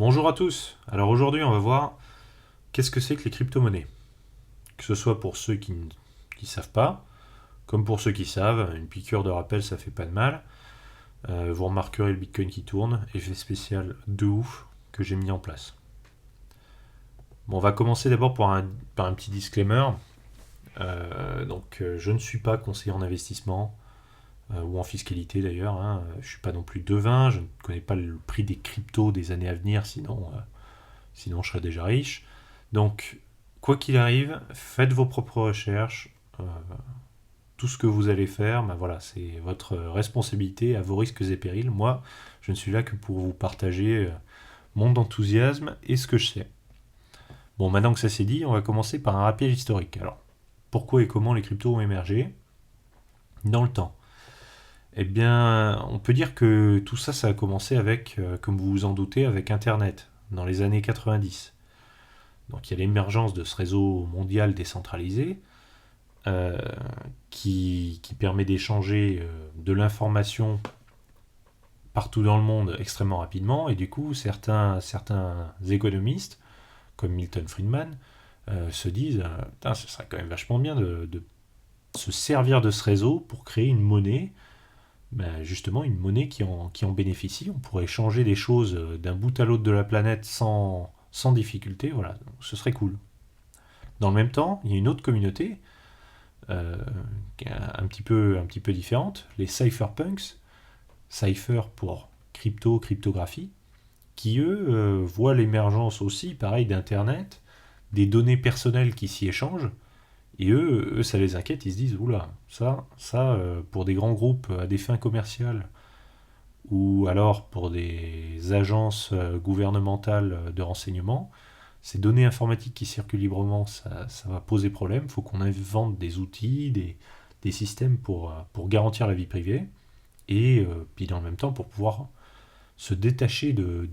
Bonjour à tous. Alors aujourd'hui, on va voir qu'est-ce que c'est que les crypto-monnaies. Que ce soit pour ceux qui ne savent pas, comme pour ceux qui savent, une piqûre de rappel, ça fait pas de mal. Vous remarquerez le Bitcoin qui tourne, effet spécial de ouf que j'ai mis en place. Bon, on va commencer d'abord par un petit disclaimer. Je ne suis pas conseiller en investissement ou en fiscalité d'ailleurs. Je ne suis pas non plus devin. Je ne connais pas le prix des cryptos des années à venir, sinon je serais déjà riche. Donc, quoi qu'il arrive, faites vos propres recherches. Tout ce que vous allez faire, ben voilà, c'est votre responsabilité à vos risques et périls. Moi, je ne suis là que pour vous partager mon enthousiasme et ce que je sais. Bon, maintenant que ça c'est dit, on va commencer par un rappel historique. Alors, pourquoi et comment les cryptos ont émergé dans le temps? Eh bien, on peut dire que tout ça, ça a commencé avec, comme vous vous en doutez, avec Internet, dans les années 90. Donc il y a l'émergence de ce réseau mondial décentralisé euh, qui permet d'échanger de l'information partout dans le monde extrêmement rapidement. Et du coup, certains économistes, comme Milton Friedman, se disent ce serait quand même vachement bien de se servir de ce réseau pour créer une monnaie, ben, justement une monnaie qui en bénéficie. On pourrait échanger des choses d'un bout à l'autre de la planète sans difficulté. Voilà, donc, ce serait cool. Dans le même temps, il y a une autre communauté euh, un petit peu différente, les cypherpunks, cypher pour cryptographie, qui eux voient l'émergence aussi, pareil, d'Internet, des données personnelles qui s'y échangent, et eux, ça les inquiète, ils se disent, oula, pour des grands groupes à des fins commerciales, ou alors pour des agences gouvernementales de renseignement, ces données informatiques qui circulent librement, ça va poser problème. Il faut qu'on invente des outils, des systèmes pour garantir la vie privée, et puis dans le même temps pour pouvoir se détacher de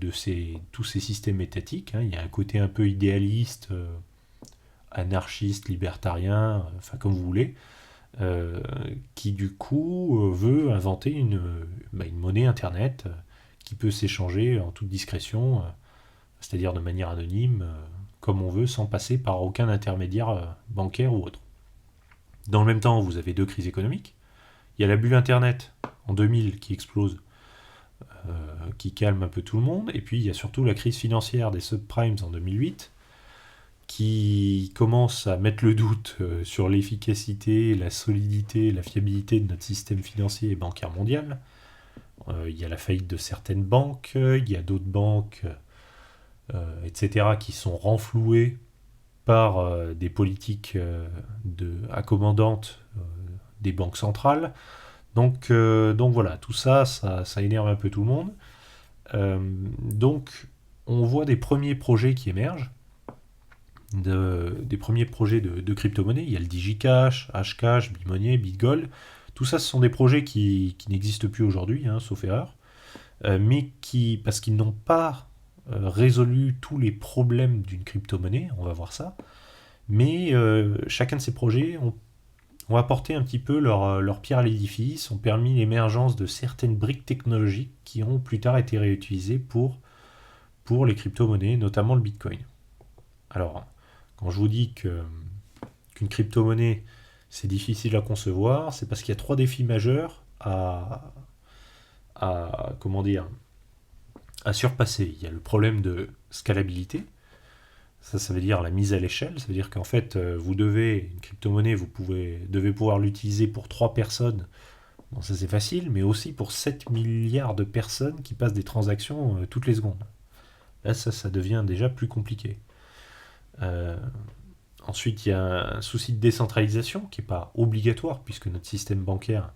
tous ces systèmes étatiques. Il y a un côté un peu idéaliste, anarchiste, libertarien, enfin comme vous voulez, qui du coup veut inventer une monnaie Internet qui peut s'échanger en toute discrétion, c'est-à-dire de manière anonyme, comme on veut, sans passer par aucun intermédiaire bancaire ou autre. Dans le même temps, vous avez deux crises économiques. Il y a la bulle Internet en 2000 qui explose, qui calme un peu tout le monde, et puis il y a surtout la crise financière des subprimes en 2008, qui commence à mettre le doute sur l'efficacité, la solidité, la fiabilité de notre système financier et bancaire mondial. Il y a la faillite de certaines banques, il y a d'autres banques etc., qui sont renfloués par des politiques accommodantes des banques centrales. Donc voilà, tout ça, ça énerve un peu tout le monde. Donc on voit des premiers projets qui émergent, des premiers projets de crypto-monnaie. Il y a le DigiCash, Hashcash, Bimonier, BitGold. Tout ça, ce sont des projets qui n'existent plus aujourd'hui, sauf erreur, mais parce qu'ils n'ont pas résolu tous les problèmes d'une crypto-monnaie, on va voir ça, mais chacun de ces projets ont apporté un petit peu leur pierre à l'édifice, ont permis l'émergence de certaines briques technologiques qui ont plus tard été réutilisées pour les crypto-monnaies, notamment le Bitcoin. Alors, quand je vous dis qu'une crypto-monnaie, c'est difficile à concevoir, c'est parce qu'il y a trois défis majeurs comment dire, à surpasser. Il y a le problème de scalabilité. Ça veut dire la mise à l'échelle. Ça veut dire qu'en fait, une crypto-monnaie, devez pouvoir l'utiliser pour 3 personnes. Bon, ça c'est facile, mais aussi pour 7 milliards de personnes qui passent des transactions toutes les secondes. Là, ça devient déjà plus compliqué. Euh, Ensuite, il y a un souci de décentralisation qui n'est pas obligatoire, puisque notre système bancaire,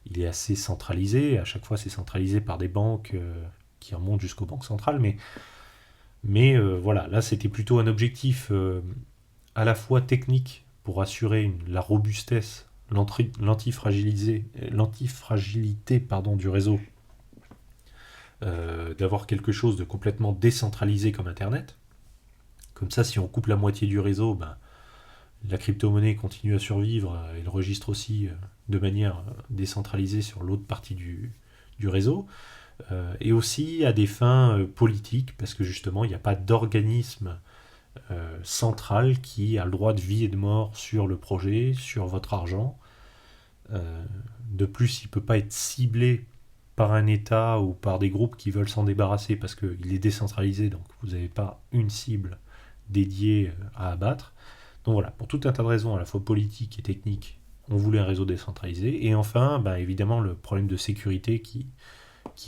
il est assez centralisé. À chaque fois, c'est centralisé par des banques qui remontent jusqu'aux banques centrales. Mais voilà, là, c'était plutôt un objectif à la fois technique pour assurer la robustesse, l'antifragilité du réseau, d'avoir quelque chose de complètement décentralisé comme Internet. Comme ça, si on coupe la moitié du réseau, ben, la crypto-monnaie continue à survivre et le registre aussi de manière décentralisée sur l'autre partie du réseau. et aussi à des fins politiques, parce que justement, il n'y a pas d'organisme central qui a le droit de vie et de mort sur le projet, sur votre argent. Euh, de plus, il ne peut pas être ciblé par un État ou par des groupes qui veulent s'en débarrasser parce qu'il est décentralisé, donc vous n'avez pas une cible dédiée à abattre. Donc voilà, pour tout un tas de raisons, à la fois politiques et techniques, on voulait un réseau décentralisé. Et enfin, bah, évidemment, le problème de sécurité qui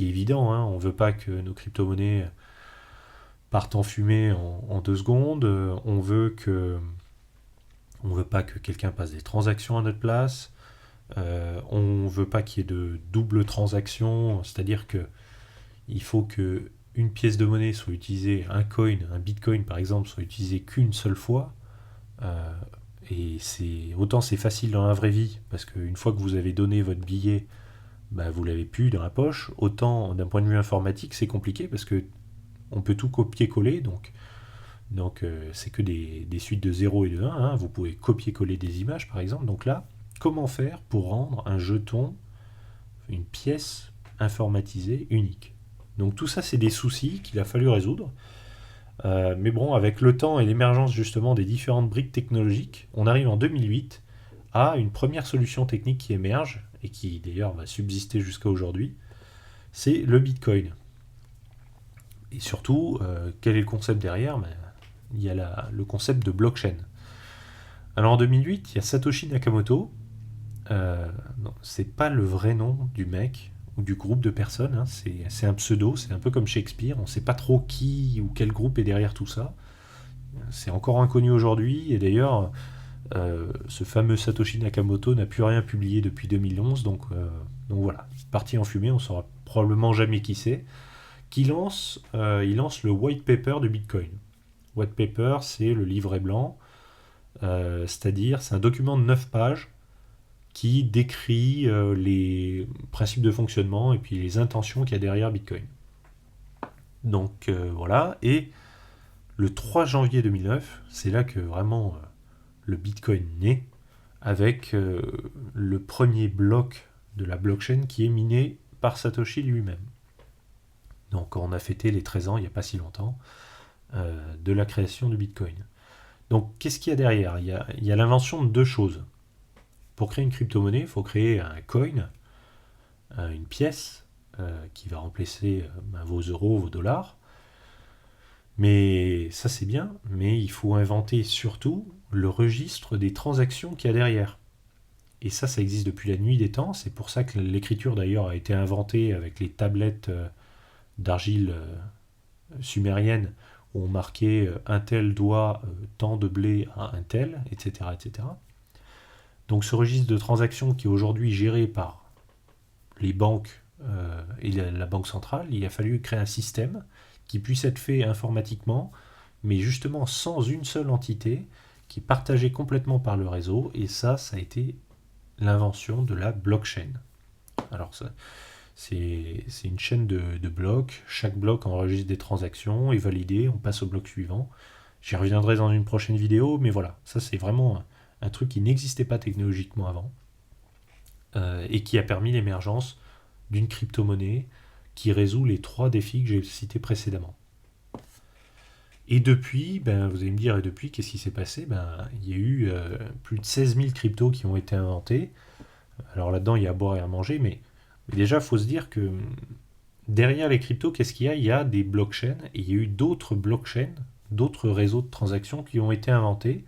est évident. Hein. On ne veut pas que nos crypto-monnaies partent en fumée en 2 secondes. On veut pas que quelqu'un passe des transactions à notre place. On ne veut pas qu'il y ait de double transaction, c'est-à-dire que il faut que une pièce de monnaie soit utilisée, un bitcoin par exemple, soit utilisé qu'une seule fois. Euh, et autant c'est facile dans la vraie vie, parce qu'une fois que vous avez donné votre billet, bah, vous l'avez plus dans la poche. Autant d'un point de vue informatique, c'est compliqué parce que on peut tout copier-coller, donc c'est que des suites de 0 et de 1. Hein. Vous pouvez copier-coller des images par exemple. Donc là, comment faire pour rendre un jeton, une pièce informatisée unique? Donc tout ça, c'est des soucis qu'il a fallu résoudre. Mais bon, avec le temps et l'émergence justement des différentes briques technologiques, on arrive en 2008 à une première solution technique qui émerge, et qui d'ailleurs va subsister jusqu'à aujourd'hui, c'est le Bitcoin. Et surtout, quel est le concept derrière? Ben, il y a le concept de blockchain. Alors en 2008, il y a Satoshi Nakamoto. Non, c'est pas le vrai nom du mec ou du groupe de personnes, hein, c'est un pseudo, c'est un peu comme Shakespeare, on ne sait pas trop qui ou quel groupe est derrière tout ça. C'est encore inconnu aujourd'hui, et d'ailleurs, ce fameux Satoshi Nakamoto n'a plus rien publié depuis 2011, donc voilà, parti en fumée, on ne saura probablement jamais qui c'est. Il lance le white paper du Bitcoin. White paper, c'est le livret blanc, c'est-à-dire c'est un document de 9 pages qui décrit les principes de fonctionnement et puis les intentions qu'il y a derrière Bitcoin. Donc voilà, et le 3 janvier 2009, c'est là que vraiment le Bitcoin naît, avec le premier bloc de la blockchain qui est miné par Satoshi lui-même. Donc on a fêté les 13 ans il n'y a pas si longtemps de la création du Bitcoin. Donc qu'est-ce qu'il y a derrière? Il y a l'invention de 2 choses. Pour créer une crypto-monnaie, il faut créer un coin, une pièce qui va remplacer vos euros, vos dollars. Mais ça c'est bien, mais il faut inventer surtout le registre des transactions qu'il y a derrière. Et ça existe depuis la nuit des temps. C'est pour ça que l'écriture d'ailleurs a été inventée avec les tablettes d'argile sumérienne où on marquait un tel doigt tant de blé à un tel, etc., etc. Donc ce registre de transactions qui est aujourd'hui géré par les banques et la banque centrale, il a fallu créer un système qui puisse être fait informatiquement, mais justement sans une seule entité, qui est partagée complètement par le réseau, et ça a été l'invention de la blockchain. Alors ça, c'est une chaîne de blocs, chaque bloc enregistre des transactions, est validé, on passe au bloc suivant. J'y reviendrai dans une prochaine vidéo, mais voilà, ça c'est vraiment un truc qui n'existait pas technologiquement avant, et qui a permis l'émergence d'une crypto-monnaie qui résout les 3 défis que j'ai cités précédemment. Et depuis, vous allez me dire, et depuis, qu'est-ce qui s'est passé? Il y a eu plus de 16 000 cryptos qui ont été inventés. Alors là-dedans, il y a à boire et à manger, mais déjà, il faut se dire que derrière les cryptos, qu'est-ce qu'il y a? Il y a des blockchains, et il y a eu d'autres blockchains, d'autres réseaux de transactions qui ont été inventés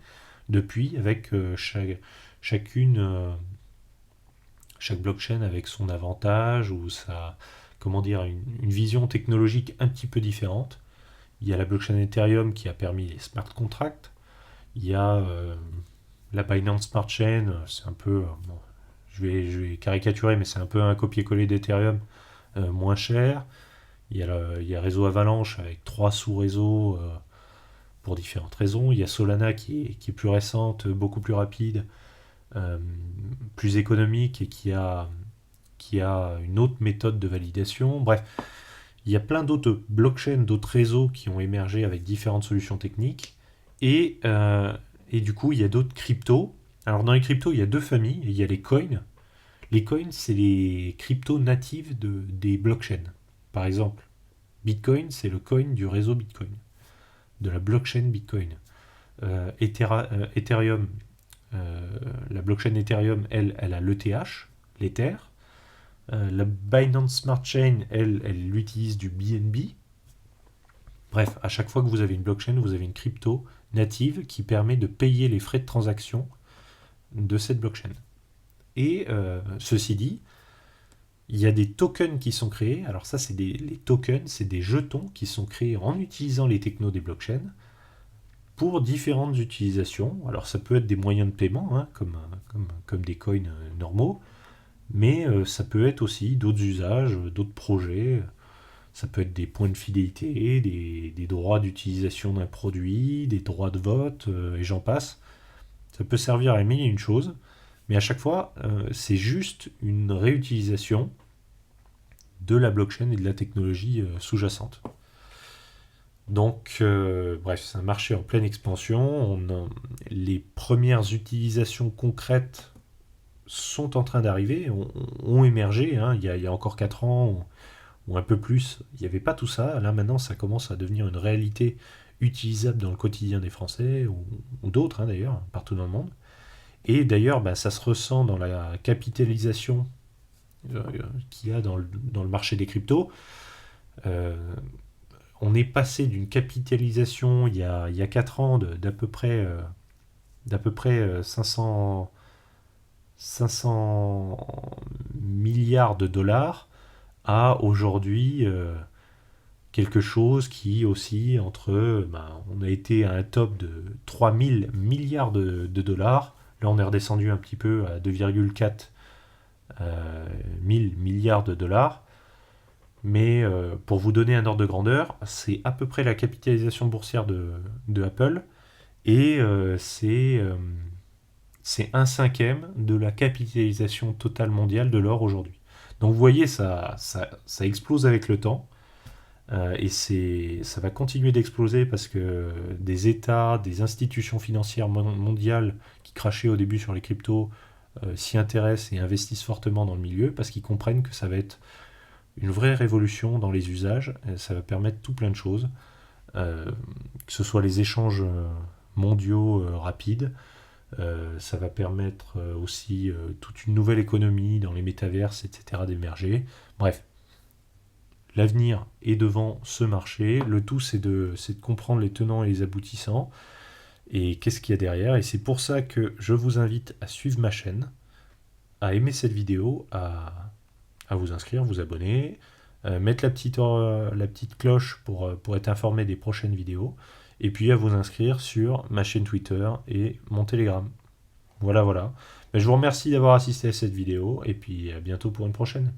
depuis, avec chaque blockchain avec son avantage ou une vision technologique un petit peu différente. Il y a la blockchain Ethereum qui a permis les smart contracts. Il y a la Binance Smart Chain, c'est un peu, je vais caricaturer, mais c'est un peu un copier-coller d'Ethereum moins cher. Il y a Réseau Avalanche avec 3 sous-réseaux pour différentes raisons. Il y a Solana qui est plus récente, beaucoup plus rapide, plus économique et qui a une autre méthode de validation. Bref, il y a plein d'autres blockchains, d'autres réseaux qui ont émergé avec différentes solutions techniques. Et du coup, il y a d'autres cryptos. Alors dans les cryptos, il y a 2 familles. Il y a les coins. Les coins, c'est les cryptos natives des blockchains. Par exemple, Bitcoin, c'est le coin du réseau Bitcoin, de la blockchain Bitcoin. Ethereum, la blockchain Ethereum, elle a l'ETH, l'Ether. La Binance Smart Chain, elle utilise du BNB. Bref, à chaque fois que vous avez une blockchain, vous avez une crypto native qui permet de payer les frais de transaction de cette blockchain. Et ceci dit, il y a des tokens qui sont créés. Alors ça, les tokens, c'est des jetons qui sont créés en utilisant les technos des blockchains pour différentes utilisations. Alors ça peut être des moyens de paiement, hein, comme des coins normaux, mais ça peut être aussi d'autres usages, d'autres projets. Ça peut être des points de fidélité, des droits d'utilisation d'un produit, des droits de vote, et j'en passe. Ça peut servir à mille et une choses, mais à chaque fois, c'est juste une réutilisation de la blockchain et de la technologie sous-jacente. Donc, bref, c'est un marché en pleine expansion. Les premières utilisations concrètes sont en train d'arriver, ont émergé. Hein. Il y a encore 4 ans ou un peu plus, il n'y avait pas tout ça. Là, maintenant, ça commence à devenir une réalité utilisable dans le quotidien des Français, ou d'autres, hein, d'ailleurs, partout dans le monde. Et d'ailleurs, ça se ressent dans la capitalisation qu'il y a dans le marché des cryptos. On est passé d'une capitalisation il y a 4 ans d'à peu près 500 milliards de dollars à aujourd'hui quelque chose qui oscille entre... on a été à un top de 3000 milliards de dollars. Là, on est redescendu un petit peu à 2,4 milliards de dollars. Mais pour vous donner un ordre de grandeur, c'est à peu près la capitalisation boursière de Apple. Et c'est 1/5 de la capitalisation totale mondiale de l'or aujourd'hui. Donc vous voyez, ça explose avec le temps. Et ça va continuer d'exploser parce que des États, des institutions financières mondiales qui crachaient au début sur les cryptos s'y intéressent et investissent fortement dans le milieu parce qu'ils comprennent que ça va être une vraie révolution dans les usages. Et ça va permettre tout plein de choses, que ce soit les échanges mondiaux rapides. Ça va permettre aussi toute une nouvelle économie dans les métaverses, etc. d'émerger. Bref, l'avenir est devant ce marché. Le tout, c'est de comprendre les tenants et les aboutissants et qu'est-ce qu'il y a derrière. Et c'est pour ça que je vous invite à suivre ma chaîne, à aimer cette vidéo, à vous inscrire, vous abonner, mettre la petite cloche pour être informé des prochaines vidéos, et puis à vous inscrire sur ma chaîne Twitter et mon Telegram. Voilà. Je vous remercie d'avoir assisté à cette vidéo, et puis à bientôt pour une prochaine.